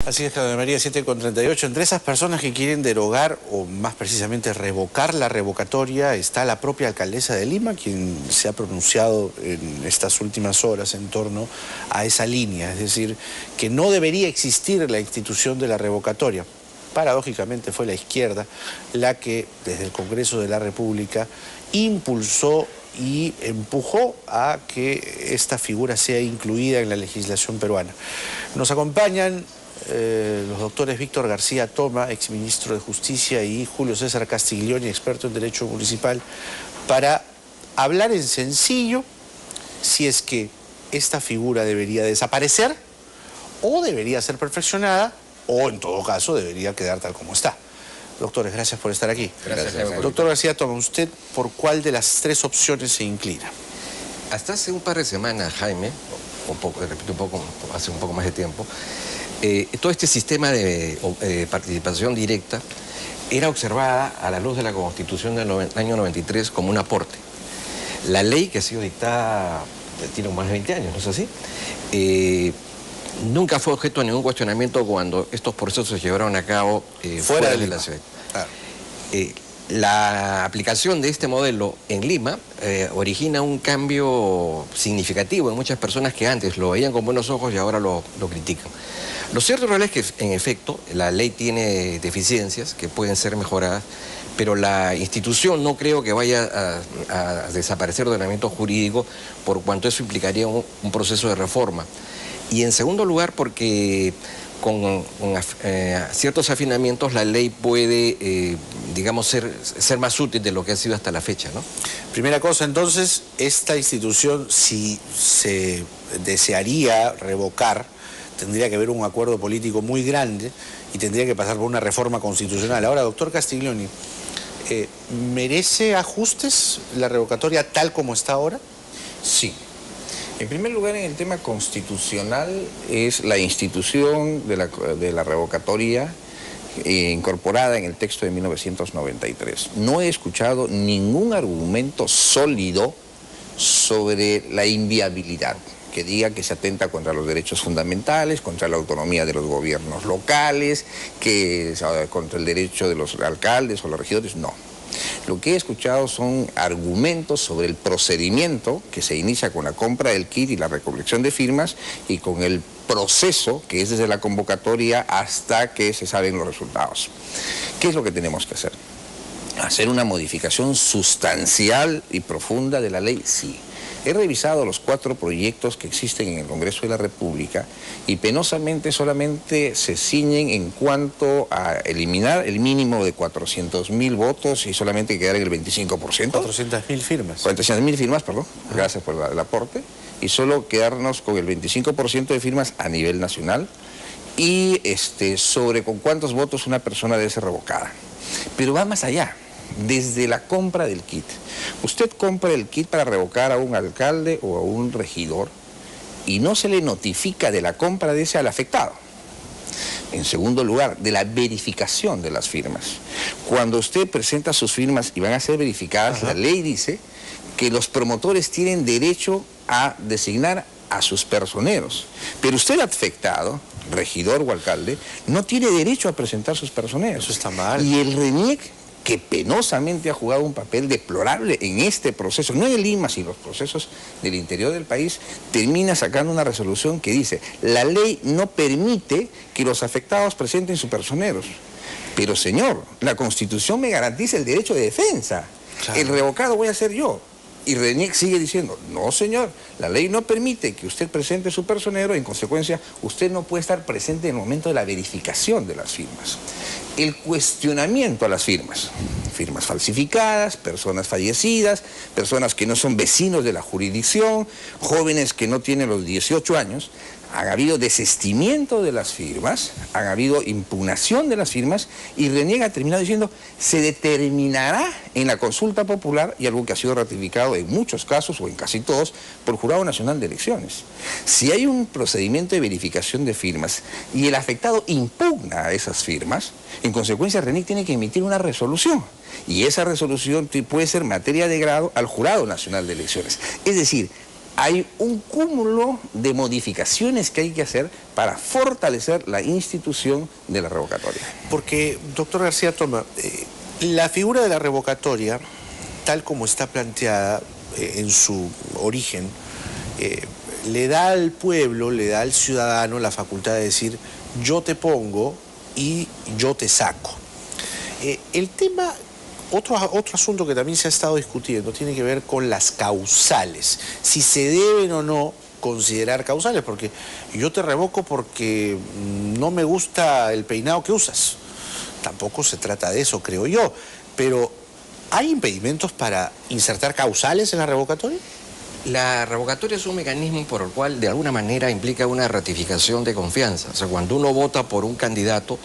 Así es, Claudia María, 7:38. Entre esas personas que quieren derogar, o más precisamente revocar la revocatoria, está la propia alcaldesa de Lima, quien se ha pronunciado en estas últimas horas en torno a esa línea. Es decir, que no debería existir la institución de la revocatoria. Paradójicamente fue la izquierda la que, desde el Congreso de la República, impulsó y empujó a que esta figura sea incluida en la legislación peruana. Nos acompañan los doctores Víctor García Toma, exministro de Justicia, y Julio César Castiglioni, experto en Derecho Municipal, para hablar en sencillo si es que esta figura debería desaparecer o debería ser perfeccionada o, en todo caso, debería quedar tal como está. Doctores, gracias por estar aquí. Gracias. Doctor García Toma, ¿usted por cuál de las tres opciones se inclina? Hasta hace un par de semanas, Jaime, hace un poco más de tiempo, todo este sistema de participación directa era observada a la luz de la Constitución del año 93 como un aporte. La ley que ha sido dictada tiene más de 20 años, ¿no es así? Nunca fue objeto de ningún cuestionamiento cuando estos procesos se llevaron a cabo fuera de la ciudad. Claro. La aplicación de este modelo en Lima origina un cambio significativo en muchas personas que antes lo veían con buenos ojos y ahora lo critican. Lo cierto real es que, en efecto, la ley tiene deficiencias que pueden ser mejoradas, pero la institución no creo que vaya a desaparecer de ordenamiento jurídico, por cuanto eso implicaría un proceso de reforma. Y en segundo lugar, porque con ciertos afinamientos la ley puede, digamos, ser más útil de lo que ha sido hasta la fecha, ¿no? Primera cosa, entonces, esta institución, si se desearía revocar, tendría que haber un acuerdo político muy grande y tendría que pasar por una reforma constitucional. Ahora, doctor Castiglioni, ¿merece ajustes la revocatoria tal como está ahora? Sí. En primer lugar, en el tema constitucional, es la institución de la revocatoria incorporada en el texto de 1993. No he escuchado ningún argumento sólido sobre la inviabilidad, que diga que se atenta contra los derechos fundamentales, contra la autonomía de los gobiernos locales, contra el derecho de los alcaldes o los regidores. No. Lo que he escuchado son argumentos sobre el procedimiento que se inicia con la compra del kit y la recolección de firmas, y con el proceso que es desde la convocatoria hasta que se saben los resultados. ¿Qué es lo que tenemos que hacer? ¿Hacer una modificación sustancial y profunda de la ley? Sí. He revisado los 4 proyectos que existen en el Congreso de la República y penosamente solamente se ciñen en cuanto a eliminar el mínimo de 400.000 votos y solamente quedar en el 25%. 400.000 firmas. 400.000 firmas, perdón. Gracias por el aporte. Y solo quedarnos con el 25% de firmas a nivel nacional y sobre con cuántos votos una persona debe ser revocada. Pero va más allá. Desde la compra del kit. Usted compra el kit para revocar a un alcalde o a un regidor y no se le notifica de la compra de ese al afectado. En segundo lugar, de la verificación de las firmas. Cuando usted presenta sus firmas y van a ser verificadas, la ley dice que los promotores tienen derecho a designar a sus personeros. Pero usted, afectado, regidor o alcalde, no tiene derecho a presentar sus personeros. Eso está mal. Y el RENIEC, que penosamente ha jugado un papel deplorable en este proceso, no en Lima, sino en los procesos del interior del país, termina sacando una resolución que dice: la ley no permite que los afectados presenten sus personeros. Pero, señor, la Constitución me garantiza el derecho de defensa. Claro. El revocado voy a ser yo. Y RENIEC sigue diciendo: no, señor, la ley no permite que usted presente su personero, en consecuencia, usted no puede estar presente en el momento de la verificación de las firmas. El cuestionamiento a las firmas falsificadas, personas fallecidas, personas que no son vecinos de la jurisdicción, jóvenes que no tienen los 18 años, han habido desistimiento de las firmas, han habido impugnación de las firmas, y RENIEC ha terminado diciendo: se determinará en la consulta popular, y algo que ha sido ratificado en muchos casos, o en casi todos, por el Jurado Nacional de Elecciones. Si hay un procedimiento de verificación de firmas y el afectado impugna a esas firmas, en consecuencia RENIEC tiene que emitir una resolución, y esa resolución puede ser materia de grado al Jurado Nacional de Elecciones. Es decir, hay un cúmulo de modificaciones que hay que hacer para fortalecer la institución de la revocatoria. Porque, doctor García Toma, la figura de la revocatoria, tal como está planteada en su origen, le da al pueblo, le da al ciudadano la facultad de decir: yo te pongo y yo te saco. El tema, otro asunto que también se ha estado discutiendo, tiene que ver con las causales, si se deben o no considerar causales, porque yo te revoco porque no me gusta el peinado que usas. Tampoco se trata de eso, creo yo, pero ¿hay impedimentos para insertar causales en la revocatoria? La revocatoria es un mecanismo por el cual de alguna manera implica una ratificación de confianza. O sea, cuando uno vota por un candidato,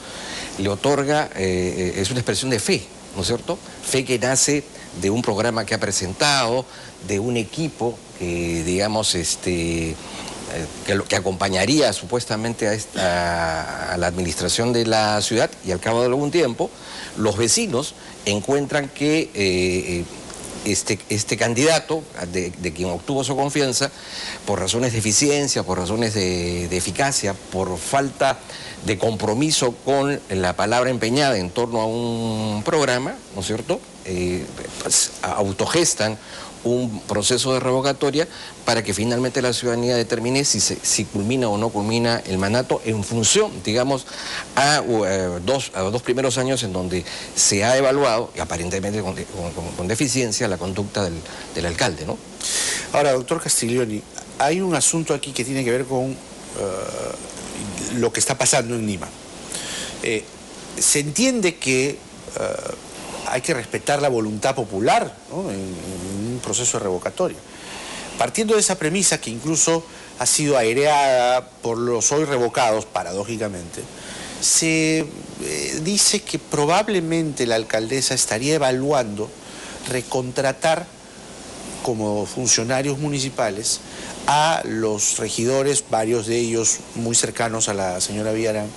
le otorga, es una expresión de fe, ¿no es cierto? Fe que nace de un programa que ha presentado, de un equipo que, digamos, que acompañaría supuestamente a la administración de la ciudad, y al cabo de algún tiempo los vecinos encuentran que este candidato, de quien obtuvo su confianza, por razones de eficiencia, por razones de eficacia, por falta de compromiso con la palabra empeñada en torno a un programa, ¿no es cierto?, pues, autogestan un proceso de revocatoria para que finalmente la ciudadanía determine si culmina o no culmina el mandato en función, digamos, a dos primeros años en donde se ha evaluado, y aparentemente con deficiencia, la conducta del alcalde, ¿no? Ahora, doctor Castiglioni, hay un asunto aquí que tiene que ver con lo que está pasando en Lima. Se entiende que hay que respetar la voluntad popular, ¿no?, en un proceso de revocatoria. Partiendo de esa premisa, que incluso ha sido aireada por los hoy revocados, paradójicamente, se dice que probablemente la alcaldesa estaría evaluando recontratar como funcionarios municipales a los regidores, varios de ellos muy cercanos a la señora Villarán,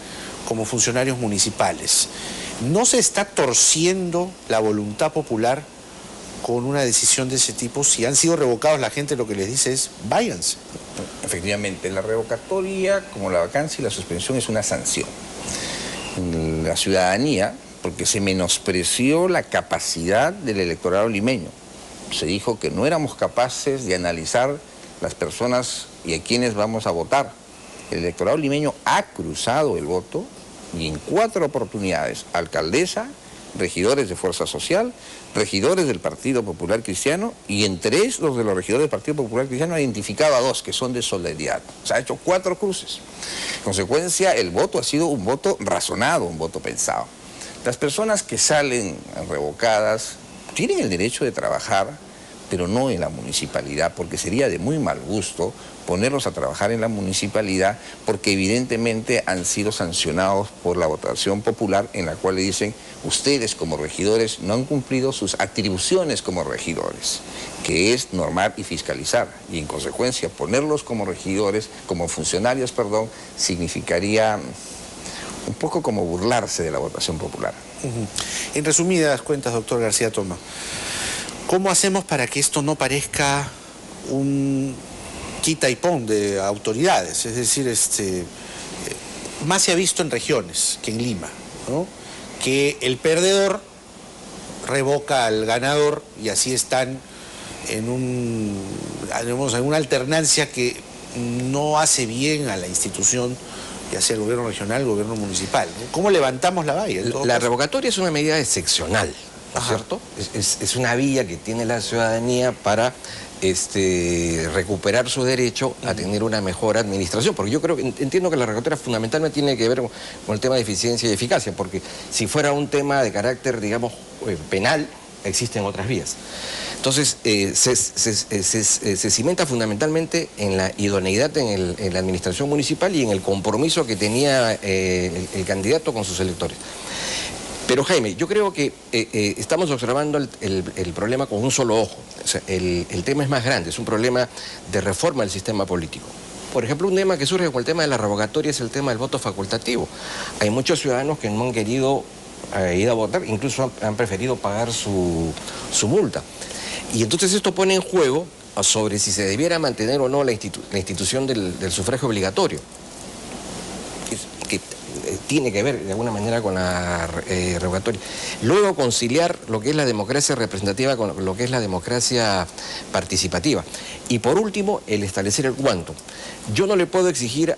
como funcionarios municipales. ¿No se está torciendo la voluntad popular con una decisión de ese tipo? Si han sido revocados, la gente lo que les dice es: váyanse. Efectivamente, la revocatoria, como la vacancia y la suspensión, es una sanción. La ciudadanía, porque se menospreció la capacidad del electorado limeño. Se dijo que no éramos capaces de analizar las personas y a quienes vamos a votar. El electorado limeño ha cruzado el voto, y en 4 oportunidades: alcaldesa, regidores de Fuerza Social, regidores del Partido Popular Cristiano, y en 3 los de los regidores del Partido Popular Cristiano ha identificado a 2 que son de solidaridad. O sea, ha hecho 4 cruces. En consecuencia, el voto ha sido un voto razonado, un voto pensado. Las personas que salen revocadas tienen el derecho de trabajar, pero no en la municipalidad, porque sería de muy mal gusto ponerlos a trabajar en la municipalidad, porque evidentemente han sido sancionados por la votación popular, en la cual le dicen: ustedes como regidores no han cumplido sus atribuciones como regidores, que es normar y fiscalizar, y en consecuencia ponerlos como regidores, como funcionarios, perdón, significaría un poco como burlarse de la votación popular. En resumidas cuentas, doctor García Toma, ¿cómo hacemos para que esto no parezca un quita y pon de autoridades? Es decir, más se ha visto en regiones que en Lima, ¿no?, que el perdedor revoca al ganador, y así están en una alternancia que no hace bien a la institución, ya sea el gobierno regional, el gobierno municipal, ¿no? ¿Cómo levantamos la valla? La revocatoria es una medida excepcional, ¿no es cierto? Es una vía que tiene la ciudadanía para recuperar su derecho a tener una mejor administración, porque yo entiendo que la revocatoria fundamentalmente tiene que ver con el tema de eficiencia y eficacia, porque si fuera un tema de carácter, digamos, penal, existen otras vías. Entonces, se cimenta fundamentalmente en la idoneidad en la administración municipal y en el compromiso que tenía el candidato con sus electores. Pero Jaime, yo creo que estamos observando el problema con un solo ojo. O sea, el tema es más grande, es un problema de reforma del sistema político. Por ejemplo, un tema que surge con el tema de la revocatoria es el tema del voto facultativo. Hay muchos ciudadanos que no han querido ir a votar, incluso han preferido pagar su multa. Y entonces esto pone en juego sobre si se debiera mantener o no la institución del sufragio obligatorio. tiene que ver de alguna manera con la revocatoria. Luego conciliar lo que es la democracia representativa con lo que es la democracia participativa. Y por último, el establecer el cuánto. Yo no le puedo exigir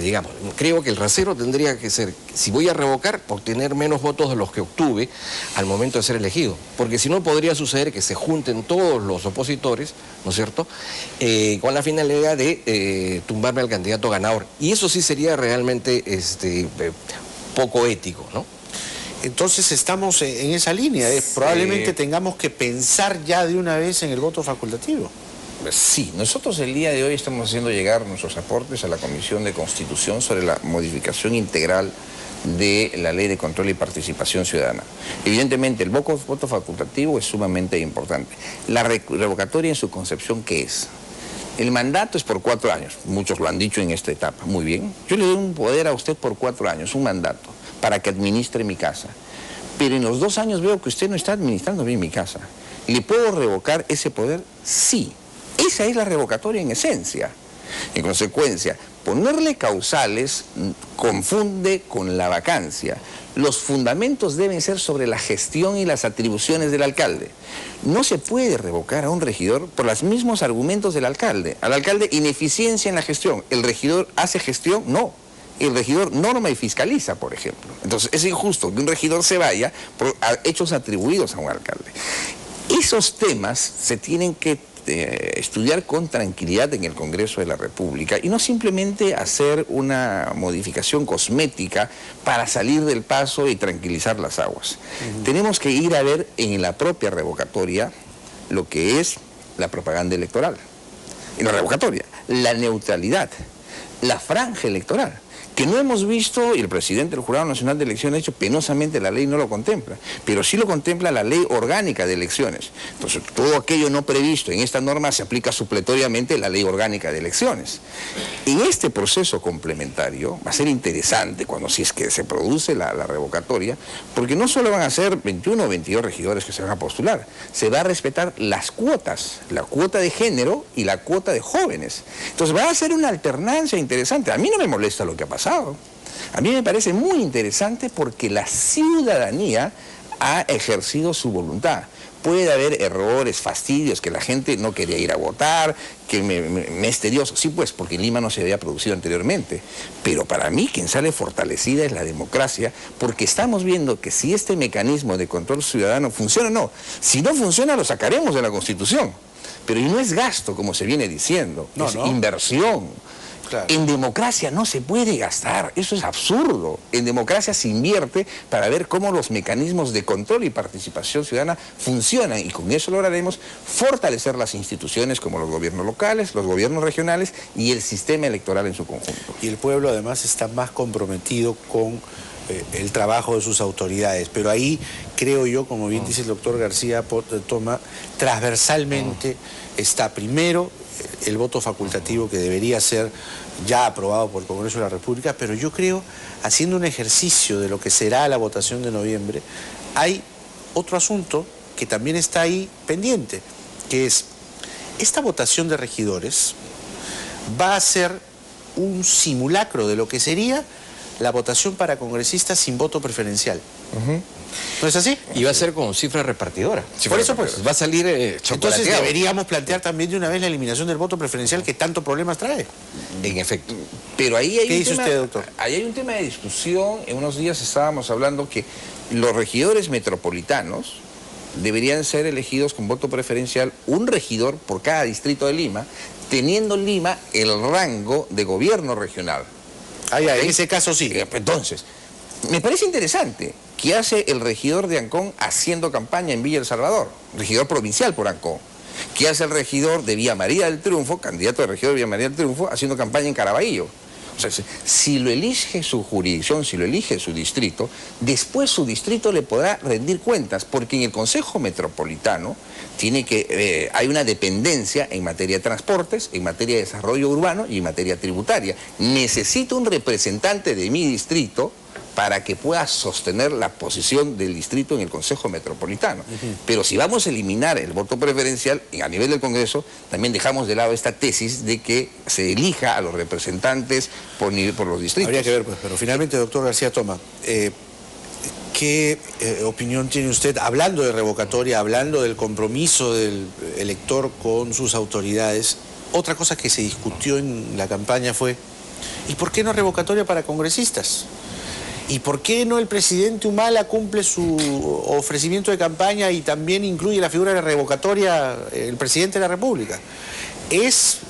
digamos, creo que el rasero tendría que ser, si voy a revocar, obtener menos votos de los que obtuve al momento de ser elegido. Porque si no, podría suceder que se junten todos los opositores, ¿no es cierto?, con la finalidad de tumbarme al candidato ganador. Y eso sí sería realmente poco ético, ¿no? Entonces estamos en esa línea. Probablemente tengamos que pensar ya de una vez en el voto facultativo. Sí, nosotros el día de hoy estamos haciendo llegar nuestros aportes a la Comisión de Constitución sobre la modificación integral de la Ley de Control y Participación Ciudadana. Evidentemente, el voto facultativo es sumamente importante. La revocatoria en su concepción, ¿qué es? El mandato es por 4 años, muchos lo han dicho en esta etapa, muy bien. Yo le doy un poder a usted por 4 años, un mandato, para que administre mi casa. Pero en los 2 años veo que usted no está administrando bien mi casa. ¿Le puedo revocar ese poder? Sí. Esa es la revocatoria en esencia. En consecuencia, ponerle causales confunde con la vacancia. Los fundamentos deben ser sobre la gestión y las atribuciones del alcalde. No se puede revocar a un regidor por los mismos argumentos del alcalde. Al alcalde, ineficiencia en la gestión. ¿El regidor hace gestión? No. El regidor norma y fiscaliza, por ejemplo. Entonces, es injusto que un regidor se vaya por hechos atribuidos a un alcalde. Esos temas se tienen que estudiar con tranquilidad en el Congreso de la República y no simplemente hacer una modificación cosmética para salir del paso y tranquilizar las aguas. Tenemos que ir a ver en la propia revocatoria lo que es la propaganda electoral, en la revocatoria, la neutralidad, la franja electoral, que no hemos visto, y el presidente del Jurado Nacional de Elecciones ha dicho penosamente la ley no lo contempla, pero sí lo contempla la ley orgánica de elecciones. Entonces, todo aquello no previsto en esta norma se aplica supletoriamente la ley orgánica de elecciones. En este proceso complementario va a ser interesante cuando si es que se produce la revocatoria, porque no solo van a ser 21 o 22 regidores que se van a postular, se va a respetar las cuotas, la cuota de género y la cuota de jóvenes. Entonces va a ser una alternancia interesante. A mí no me molesta lo que ha pasado. A mí me parece muy interesante porque la ciudadanía ha ejercido su voluntad. Puede haber errores, fastidios, que la gente no quería ir a votar, que me es tedioso. Sí, pues, porque en Lima no se había producido anteriormente. Pero para mí quien sale fortalecida es la democracia, porque estamos viendo que si este mecanismo de control ciudadano funciona o no. Si no funciona, lo sacaremos de la Constitución. Pero no es gasto, como se viene diciendo, es inversión. Claro. En democracia no se puede gastar, eso es absurdo. En democracia se invierte para ver cómo los mecanismos de control y participación ciudadana funcionan y con eso lograremos fortalecer las instituciones como los gobiernos locales, los gobiernos regionales y el sistema electoral en su conjunto. Y el pueblo además está más comprometido con el trabajo de sus autoridades, pero ahí creo yo, como bien dice el doctor García Toma, transversalmente está primero el voto facultativo que debería ser ya aprobado por el Congreso de la República, pero yo creo, haciendo un ejercicio de lo que será la votación de noviembre, hay otro asunto que también está ahí pendiente, que es, esta votación de regidores va a ser un simulacro de lo que sería la votación para congresistas sin voto preferencial. ¿No es así? Y va a ser con cifra repartidora. Por eso, pues, va a salir entonces deberíamos plantear también de una vez la eliminación del voto preferencial que tanto problemas trae. En efecto. Pero ahí hay ¿Qué dice usted, doctor? Ahí hay un tema de discusión. En unos días estábamos hablando que los regidores metropolitanos deberían ser elegidos con voto preferencial, un regidor por cada distrito de Lima, teniendo Lima el rango de gobierno regional. En ese caso sí. Entonces, me parece interesante. ¿Qué hace el regidor de Ancón haciendo campaña en Villa El Salvador? Regidor provincial por Ancón. ¿Qué hace el regidor de Villa María del Triunfo, candidato de regidor de Villa María del Triunfo, haciendo campaña en Caraballo? O sea, si lo elige su jurisdicción, si lo elige su distrito, después su distrito le podrá rendir cuentas, porque en el Consejo Metropolitano hay una dependencia en materia de transportes, en materia de desarrollo urbano y en materia tributaria. Necesito un representante de mi distrito para que pueda sostener la posición del distrito en el Consejo Metropolitano. Pero si vamos a eliminar el voto preferencial a nivel del Congreso, también dejamos de lado esta tesis de que se elija a los representantes por los distritos. Habría que ver, pues, pero finalmente, doctor García Toma, ¿qué opinión tiene usted, hablando de revocatoria, hablando del compromiso del elector con sus autoridades? Otra cosa que se discutió en la campaña fue, ¿y por qué no revocatoria para congresistas? ¿Y por qué no el presidente Humala cumple su ofrecimiento de campaña y también incluye la figura de revocatoria el presidente de la República? ¿Es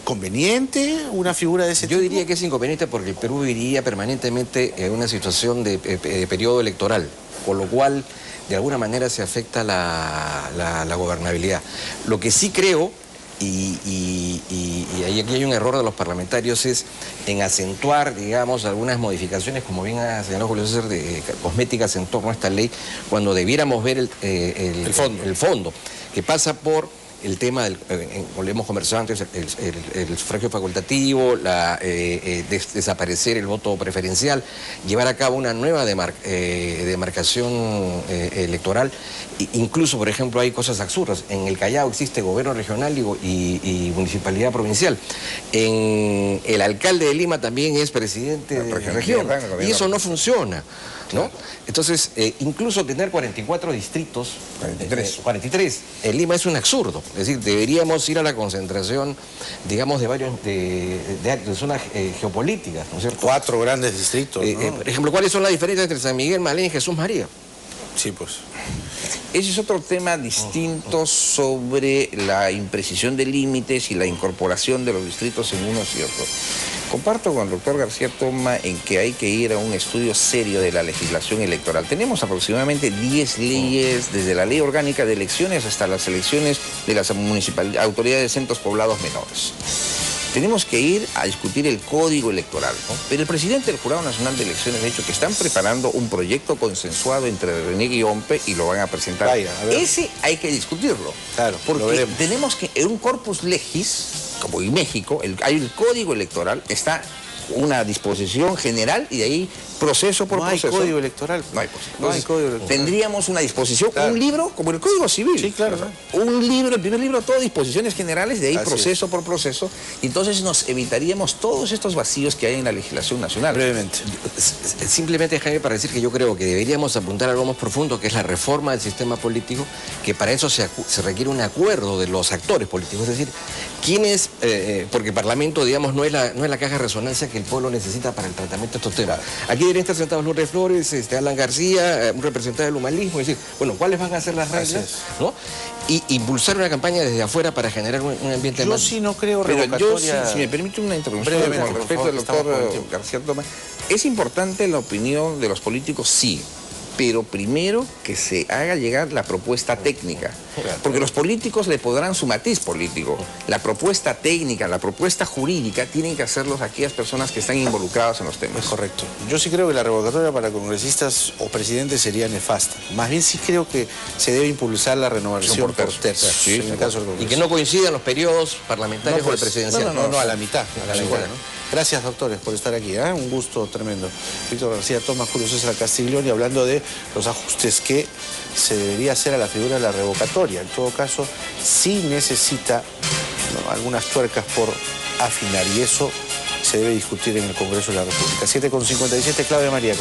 conveniente una figura de ese tipo? Yo diría que es inconveniente porque el Perú viviría permanentemente en una situación de periodo electoral, con lo cual de alguna manera se afecta la gobernabilidad. Lo que sí creo, y aquí hay un error de los parlamentarios, es en acentuar, digamos, algunas modificaciones, como bien ha señalado Julio César, cosméticas en torno a esta ley, cuando debiéramos ver el fondo, que pasa por el tema, como le hemos conversado antes, el sufragio facultativo, desaparecer el voto preferencial, llevar a cabo una nueva demarcación electoral. Incluso, por ejemplo, hay cosas absurdas. En el Callao existe gobierno regional y municipalidad provincial. El alcalde de Lima también es presidente de región. Y eso no funciona, ¿no? Entonces, incluso tener 44 distritos, 43, en Lima es un absurdo. Es decir, deberíamos ir a la concentración, digamos, de zonas geopolíticas, ¿no es cierto? 4 grandes distritos, ¿no? Por ejemplo, ¿cuáles son las diferencias entre San Miguel, Malén y Jesús María? Sí, pues. Ese es otro tema distinto sobre la imprecisión de límites y la incorporación de los distritos en unos y otros. Comparto con el doctor García Toma en que hay que ir a un estudio serio de la legislación electoral. Tenemos aproximadamente 10 leyes, desde la ley orgánica de elecciones hasta las elecciones de las autoridades de centros poblados menores. Tenemos que ir a discutir el código electoral, ¿no? Pero el presidente del Jurado Nacional de Elecciones ha dicho que están preparando un proyecto consensuado entre René Guillompe y lo van a presentar. Ese hay que discutirlo. Claro, porque tenemos que, en un corpus legis, como en México, hay el código electoral, está una disposición general y de ahí proceso por proceso. No hay código electoral. No hay código electoral. Tendríamos una disposición, un libro como el Código Civil. Sí, claro. Un libro, el primer libro, todo disposiciones generales, de ahí proceso por proceso. Y entonces nos evitaríamos todos estos vacíos que hay en la legislación nacional. Brevemente. Simplemente, Jaime, para decir que yo creo que deberíamos apuntar a algo más profundo, que es la reforma del sistema político, que para eso se requiere un acuerdo de los actores políticos. Es decir, ¿quiénes? Porque el Parlamento, digamos, no es la caja de resonancia que el pueblo necesita para el tratamiento de estos temas. Aquí deberían estar sentados Lourdes Flores, Alan García, un representante del humanismo, es decir, bueno, ¿cuáles van a ser las reglas? ¿No? Y impulsar una campaña desde afuera para generar un ambiente más... Yo sí no creo revocatoria... Yo, si me permite una intervención con respecto al doctor García Toma, es importante la opinión de los políticos, sí, pero primero que se haga llegar la propuesta técnica, porque los políticos le podrán su matiz político. La propuesta técnica, la propuesta jurídica, tienen que hacerlos aquellas personas que están involucradas en los temas. Es correcto. Yo sí creo que la revocatoria para congresistas o presidentes sería nefasta. Más bien sí creo que se debe impulsar la renovación por tercios, sí, en el caso del Congreso. Y que no coincidan los periodos parlamentarios o el presidencial. No, a la mitad. A la mitad, ¿no? Gracias, doctores, por estar aquí. Un gusto tremendo. Víctor García Toma, Julio César Castiglione, hablando de los ajustes que se debería hacer a la figura de la revocatoria. En todo caso, sí necesita algunas tuercas por afinar y eso se debe discutir en el Congreso de la República. 7:57, Claudia María.